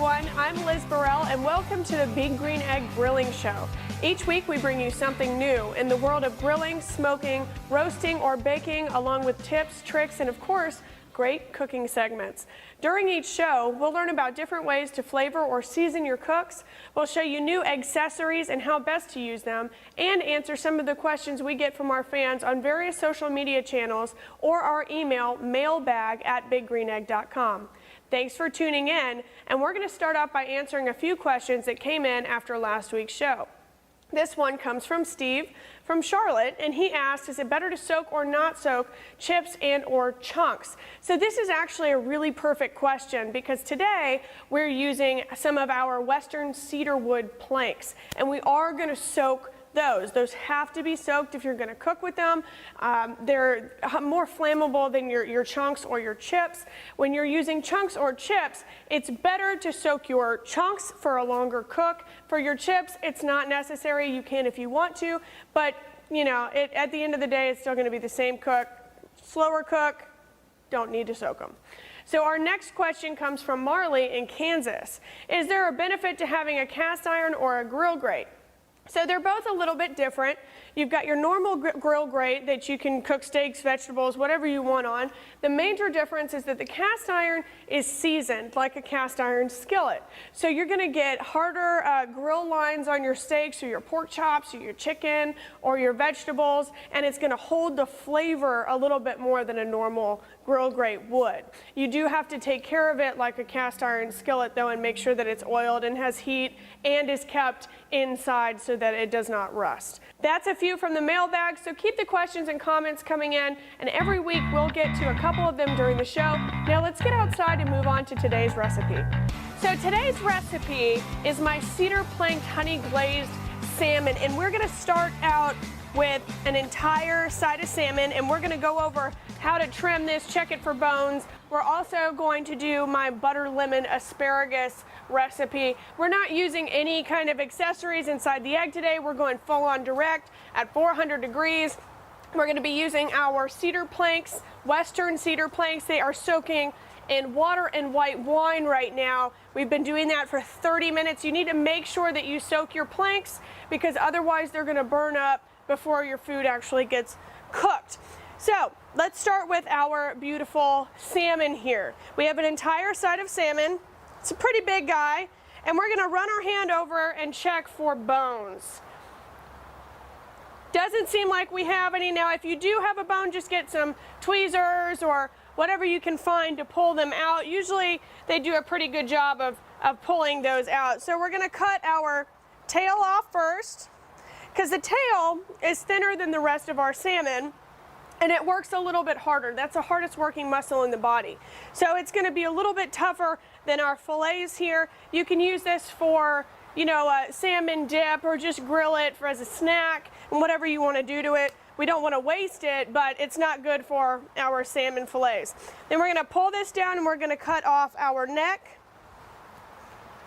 everyone, I'm Liz Burrell and welcome to the Big Green Egg Grilling Show. Each week we bring you something new in the world of grilling, smoking, roasting, or baking, along with tips, tricks, and of course, great cooking segments. During each show, we'll learn about different ways to flavor or season your cooks. We'll show you new accessories and how best to use them, and answer some of the questions we get from our fans on various social media channels or our email, mailbag@biggreenegg.com. Thanks for tuning in, and we're going to start off by answering a few questions that came in after last week's show. This one comes from Steve from Charlotte, and he asked, is it better to soak or not soak chips and or chunks? So this is actually a really perfect question because today we're using some of our Western cedar wood planks, and we are going to soak those. Those have to be soaked if you're going to cook with them. They're more flammable than your chunks or your chips. When you're using chunks or chips, it's better to soak your chunks for a longer cook. For your chips, it's not necessary. You can if you want to, but you know, at the end of the day, it's still going to be the same cook. Slower cook, don't need to soak them. So our next question comes from Marley in Kansas. Is there a benefit to having a cast iron or a grill grate? So they're both a little bit different. You've got your normal grill grate that you can cook steaks, vegetables, whatever you want on. The major difference is that the cast iron is seasoned like a cast iron skillet. So you're going to get harder grill lines on your steaks or your pork chops or your chicken or your vegetables, and it's going to hold the flavor a little bit more than a normal grill grate would. You do have to take care of it like a cast iron skillet though, and make sure that it's oiled and has heat and is kept inside so that it does not rust. That's a few from the mailbag, so keep the questions and comments coming in, and every week we'll get to a couple of them during the show. Now let's get outside and move on to today's recipe. So today's recipe is my cedar planked honey glazed salmon, and we're going to start out with an entire side of salmon, and we're going to go over how to trim this, check it for bones. We're also going to do my butter lemon asparagus recipe. We're not using any kind of accessories inside the egg today. We're going full on direct at 400 degrees. We're going to be using our cedar planks, Western cedar planks. They are soaking in water and white wine right now. We've been doing that for 30 minutes. You need to make sure that you soak your planks because otherwise they're going to burn up before your food actually gets cooked. So let's start with our beautiful salmon here. We have an entire side of salmon. It's a pretty big guy, and we're going to run our hand over and check for bones. Doesn't seem like we have any. Now if you do have a bone, just get some tweezers or whatever you can find to pull them out. Usually they do a pretty good job of pulling those out. So we're going to cut our tail off first, because the tail is thinner than the rest of our salmon, and it works a little bit harder. That's the hardest working muscle in the body. So it's going to be a little bit tougher than our fillets here. You can use this for, you know, a salmon dip, or just grill it as a snack, and whatever you want to do to it. We don't want to waste it, but it's not good for our salmon fillets. Then we're going to pull this down and we're going to cut off our neck.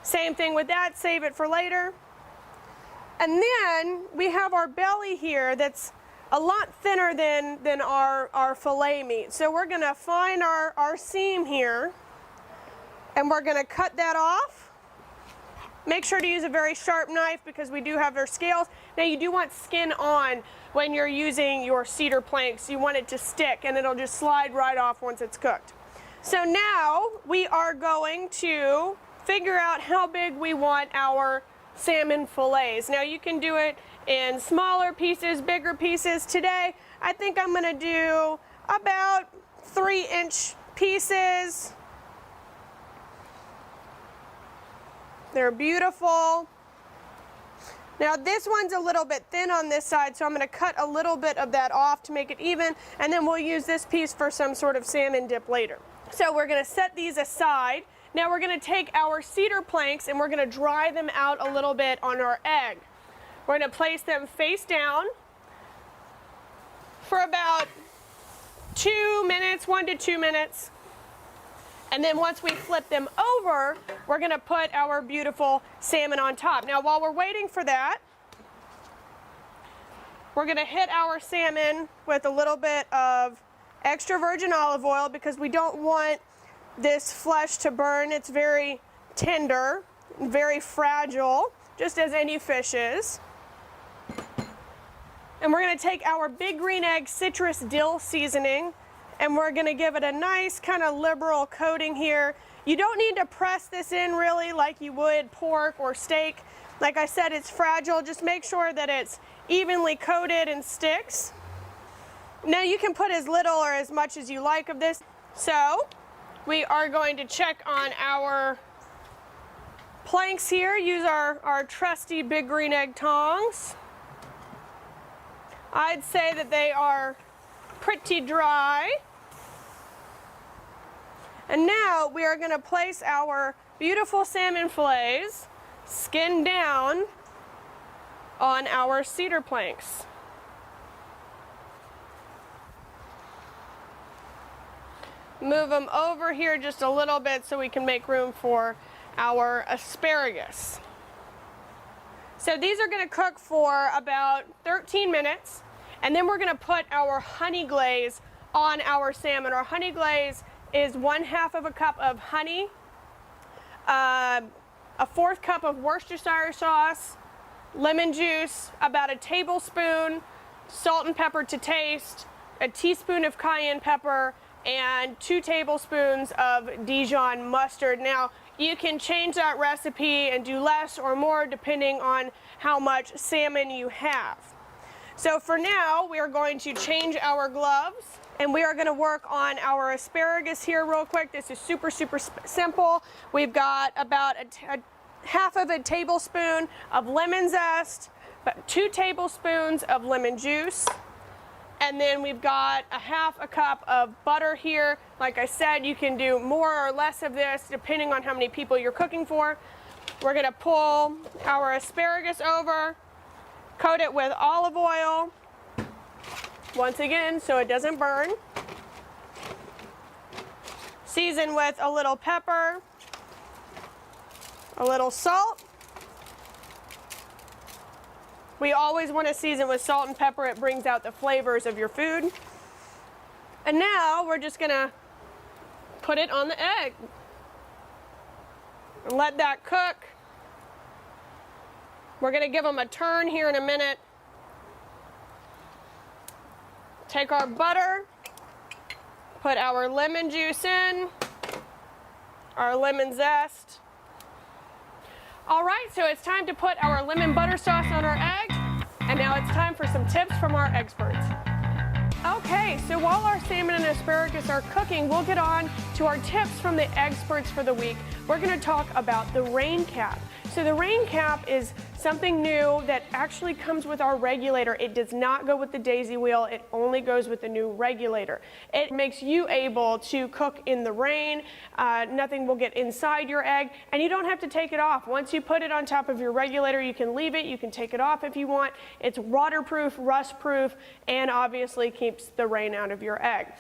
Same thing with that, save it for later. And then we have our belly here that's a lot thinner than our fillet meat. So we're going to find our seam here, and we're going to cut that off. Make sure to use a very sharp knife because we do have our scales. Now you do want skin on when you're using your cedar planks. You want it to stick, and it'll just slide right off once it's cooked. So now we are going to figure out how big we want our salmon fillets. Now you can do it in smaller pieces, bigger pieces. Today I think I'm going to do about 3-inch pieces. They're beautiful. Now this one's a little bit thin on this side, so I'm going to cut a little bit of that off to make it even, and then we'll use this piece for some sort of salmon dip later. So we're going to set these aside. Now we're going to take our cedar planks and we're going to dry them out a little bit on our egg. We're going to place them face down for about 2 minutes, 1 to 2 minutes. And then once we flip them over, we're going to put our beautiful salmon on top. Now while we're waiting for that, we're going to hit our salmon with a little bit of extra virgin olive oil because we don't want this flesh to burn. It's very tender, very fragile, just as any fish is. And we're going to take our Big Green Egg citrus dill seasoning, and we're going to give it a nice kind of liberal coating here. You don't need to press this in really like you would pork or steak. Like I said, it's fragile. Just make sure that it's evenly coated and sticks. Now you can put as little or as much as you like of this. So we are going to check on our planks here. Use our trusty Big Green Egg tongs. I'd say that they are pretty dry. And now we are going to place our beautiful salmon fillets, skin down, on our cedar planks. Move them over here just a little bit so we can make room for our asparagus. So these are going to cook for about 13 minutes, and then we're going to put our honey glaze on our salmon. Our honey glaze is 1/2 of a cup of honey, a 1/4 cup of Worcestershire sauce, lemon juice, about a tablespoon, salt and pepper to taste, a teaspoon of cayenne pepper, and 2 tablespoons of Dijon mustard. Now, you can change that recipe and do less or more depending on how much salmon you have. So for now, we are going to change our gloves, and we are going to work on our asparagus here real quick. This is super simple. We've got about a 1/2 of a tablespoon of lemon zest, about 2 tablespoons of lemon juice, and then we've got a 1/2 cup of butter here. Like I said, you can do more or less of this depending on how many people you're cooking for. We're going to pull our asparagus over, coat it with olive oil, once again, so it doesn't burn. Season with a little pepper, a little salt. We always want to season with salt and pepper. It brings out the flavors of your food. And now we're just going to put it on the egg and let that cook. We're going to give them a turn here in a minute. Take our butter, put our lemon juice in, our lemon zest. All right, so it's time to put our lemon butter sauce on our egg, and now it's time for some tips from our experts. Okay, so while our salmon and asparagus are cooking, we'll get on to our tips from the experts for the week. We're going to talk about the rain cap. So the rain cap is something new that actually comes with our regulator. It does not go with the daisy wheel. It only goes with the new regulator. It makes you able to cook in the rain. Nothing will get inside your egg, and you don't have to take it off. Once you put it on top of your regulator, you can leave it. You can take it off if you want. It's waterproof, rust-proof, and obviously keeps the rain out of your egg.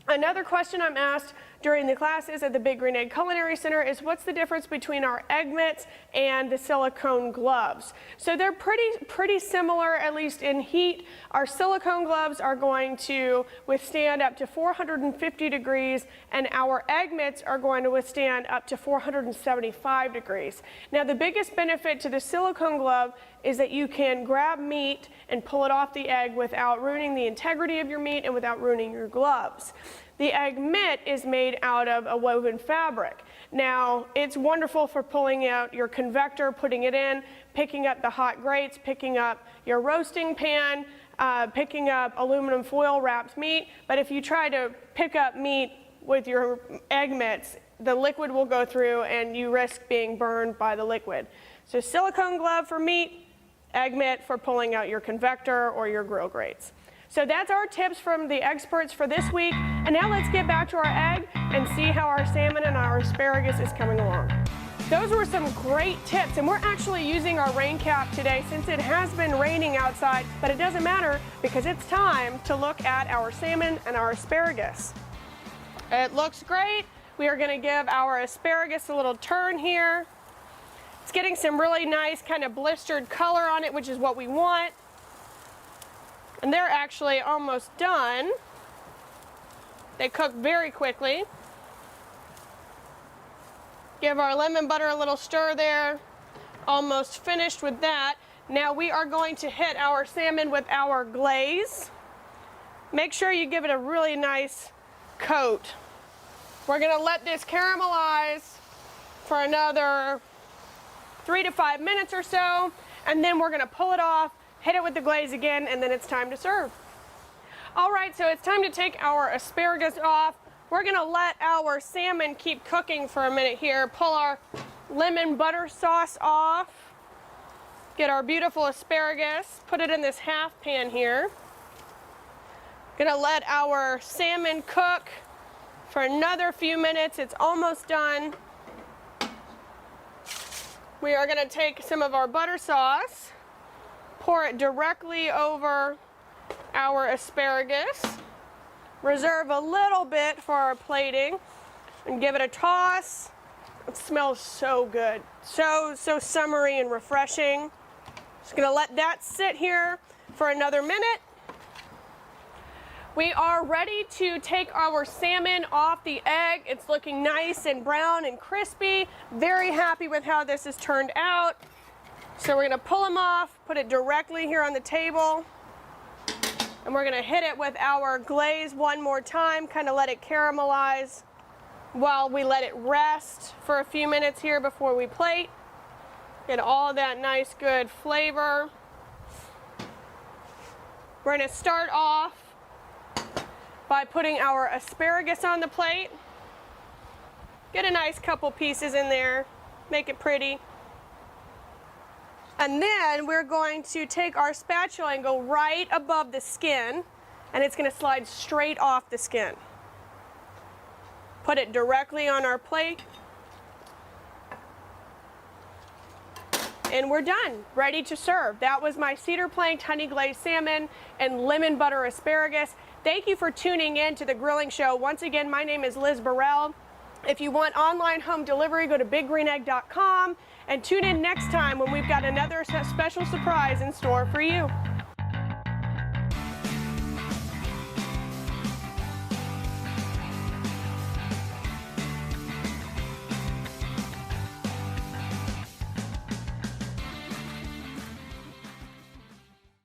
Another question I'm asked during the classes at the Big Green Egg Culinary Center is what's the difference between our egg mitts and the silicone gloves? So they're pretty similar, at least in heat. Our silicone gloves are going to withstand up to 450 degrees, and our egg mitts are going to withstand up to 475 degrees. Now, the biggest benefit to the silicone glove is that you can grab meat and pull it off the egg without ruining the integrity of your meat and without ruining your gloves. The egg mitt is made out of a woven fabric. Now, it's wonderful for pulling out your convector, putting it in, picking up the hot grates, picking up your roasting pan, picking up aluminum foil wrapped meat. But if you try to pick up meat with your egg mitts, the liquid will go through and you risk being burned by the liquid. So silicone glove for meat, egg mitt for pulling out your convector or your grill grates. So that's our tips from the experts for this week. And now let's get back to our egg and see how our salmon and our asparagus is coming along. Those were some great tips, and we're actually using our rain cap today since it has been raining outside, but it doesn't matter because it's time to look at our salmon and our asparagus. It looks great. We are going to give our asparagus a little turn here. It's getting some really nice kind of blistered color on it, which is what we want. And they're actually almost done. They cook very quickly. Give our lemon butter a little stir there. Almost finished with that. Now we are going to hit our salmon with our glaze. Make sure you give it a really nice coat. We're gonna let this caramelize for another 3 to 5 minutes or so, and then we're gonna pull it off, hit it with the glaze again, and then it's time to serve. All right, so it's time to take our asparagus off. We're gonna let our salmon keep cooking for a minute here. Pull our lemon butter sauce off. Get our beautiful asparagus, put it in this half pan here. Gonna let our salmon cook for another few minutes. It's almost done. We are gonna take some of our butter sauce, pour it directly over our asparagus, reserve a little bit for our plating, and give it a toss. It smells so good, so summery and refreshing. Just gonna let that sit here for another minute. We are ready to take our salmon off the egg. It's looking nice and brown and crispy. Very happy with how this has turned out. So we're gonna pull them off, put it directly here on the table, and we're gonna hit it with our glaze one more time, kind of let it caramelize while we let it rest for a few minutes here before we plate. Get all that nice good flavor. We're gonna start off by putting our asparagus on the plate. Get a nice couple pieces in there, make it pretty. And then we're going to take our spatula and go right above the skin, and it's gonna slide straight off the skin. Put it directly on our plate. And we're done, ready to serve. That was my cedar planked honey glazed salmon and lemon butter asparagus. Thank you for tuning in to the grilling show. Once again, my name is Liz Burrell. If you want online home delivery, go to biggreenegg.com and tune in next time when we've got another special surprise in store for you.